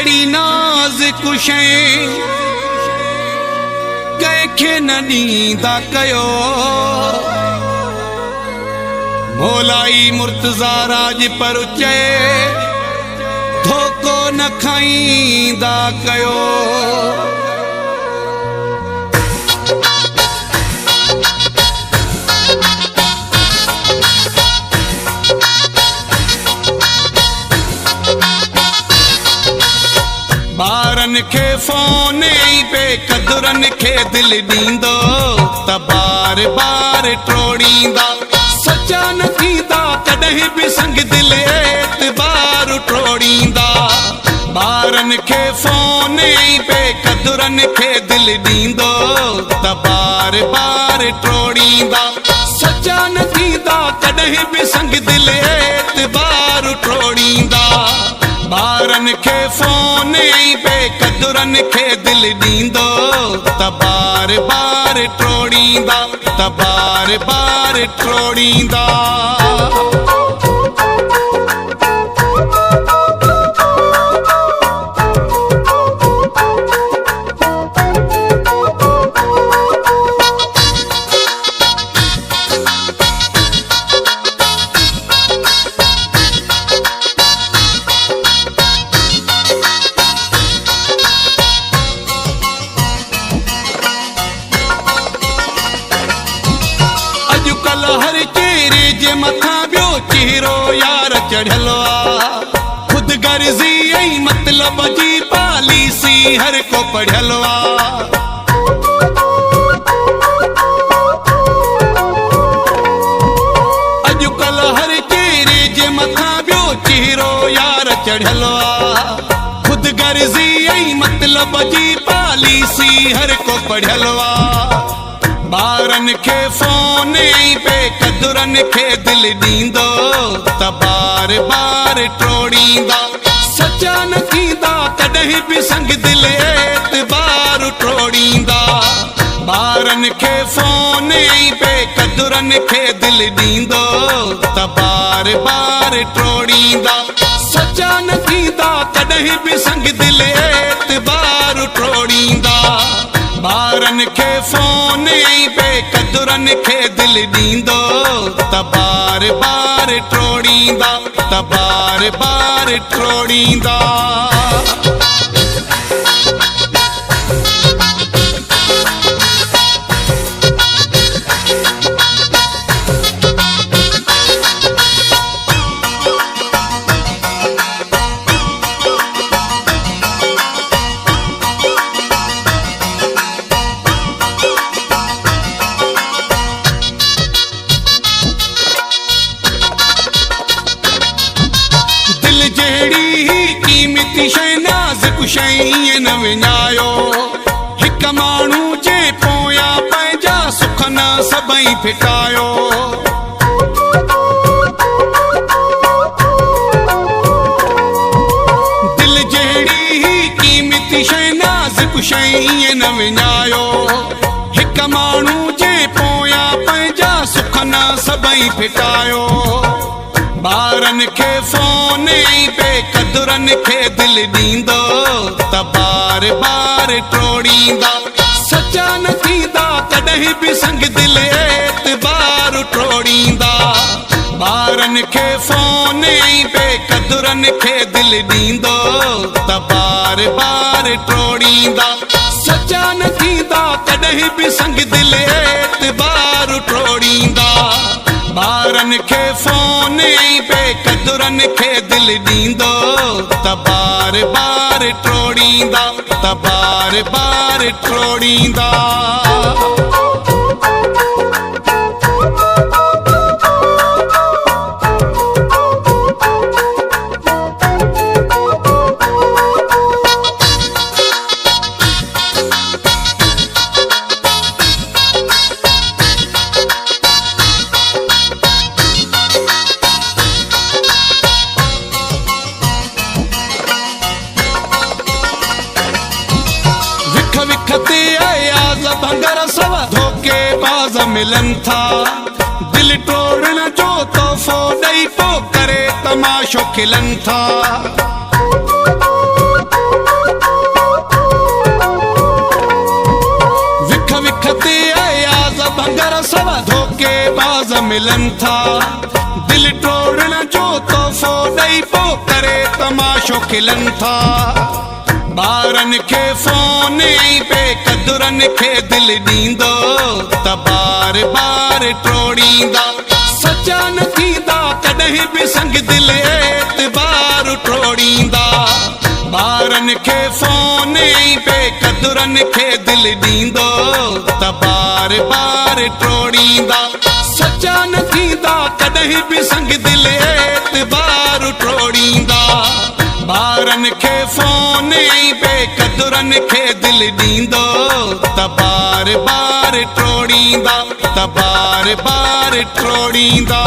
जहिड़ी नाज़ कुशै कंहिंखे न ॾींदा कयो मोलाई मुर्तज़ा राज पर चए धोखो न खाईंदा कयो। ॿारनि खे फोन ई पे कदुरन खे दिल ॾींदो त बार बार टोड़ींदा सचा न थींदा कॾहिं बि संग दिल एतबार टोड़ींदा। ॿारनि खे फोन ई पे कदुरन खे दिल ॾींदो त बार बार टोड़ींदा सचा न थींदा कॾहिं बि संग दिल एतबार टोड़ींदा। ॿारनि खे फोन ई पे कदुरन खे दिल ॾींदो त बार बार टोड़ींदा त बार बार टोड़ींदा। हर चेहरे जे मथा ॿियो चेहरो यार चढ़ियल आ खुद गर्जी ऐं मतलब जी पॉलिसी हर को पढ़ियल आ। अॼुकल्ह हर चेहरे जे मथा ॿियो चेहरो यार चढ़ियल आ खुद गर्जी ऐं मतलब जी पॉलिसी हर को पढ़ियल आ। ॿारनि खे फोन ई पे कदुरन खे दिल ॾींदो त बार बार टोड़ींदा सचा न थींदा कॾहिं बि संग दिल एतबार टोड़ींदा। ॿारनि खे फोन ई पे कदुरन खे दिल ॾींदो त बार बार टोड़ींदा सचा न थींदा कॾहिं बि संग दिल एतबार टोड़ींदा। ॿारनि खे फोन ई पे कदुरन खे दिल ॾींदो त बार बार टोड़ींदा त बार बार टोड़ींदा। कीमती शइ नाज़ुक शइ ईअं न विञायो हिक माण्हू जे पोयां पंहिंजा सुख न सभई फिटायो। दिल जहिड़ी ही कीमती शइ नाज़ुक शइ ईअं न विञायो हिक माण्हू जे पोयां पंहिंजा सुख न सभई फिटायो। ॿारनि खे फोन ई पे कदुरन खे दिल ॾींदो त बार बार टोड़ींदा सचा न थींदा कॾहिं बि संग दिल एतबार टोड़ींदा। ॿारनि खे फोन ई पे कदुरन खे दिल ॾींदो त बार बार टोड़ींदा सचा न थींदा कॾहिं बि संग दिल एतबार टोड़ींदा। ॿारनि खे फोन ई पे कदुरन खे दिल ॾींदो त बार बार टोड़ींदा त बार बार टोड़ींदा। विखते अयाज़ भंगर सव धोखेबाज़ मिलन था दिल तोड़न जो तोहफ़ो ॾेई पोइ करे तमाशो खिलन था। नाज़ मिलन था। दिल टोड़ण जो तोहफ़ो ॾेई पोइ करे तमाशो खिलन था। ॿारनि खे फ़ोन ऐं बेक़दुरनि खे दिल ॾींदो त बार बार टोड़ींदा। सचा न थींदा कॾहिं बि संग दिल एतबार टोड़ींदा। ॿारनि खे फ़ोन ऐं बेक़दुरनि खे दिल ॾींदो त बार बार टोड़ींदा। सचा न थींदा कॾहिं बि संग दिल एतबार टोड़ींदा। ॿारनि खे फ़ोन ऐं बेक़दुरनि खे दिल ॾींदो त बार बार टोड़ींदा, त बार बार टोड़ींदा।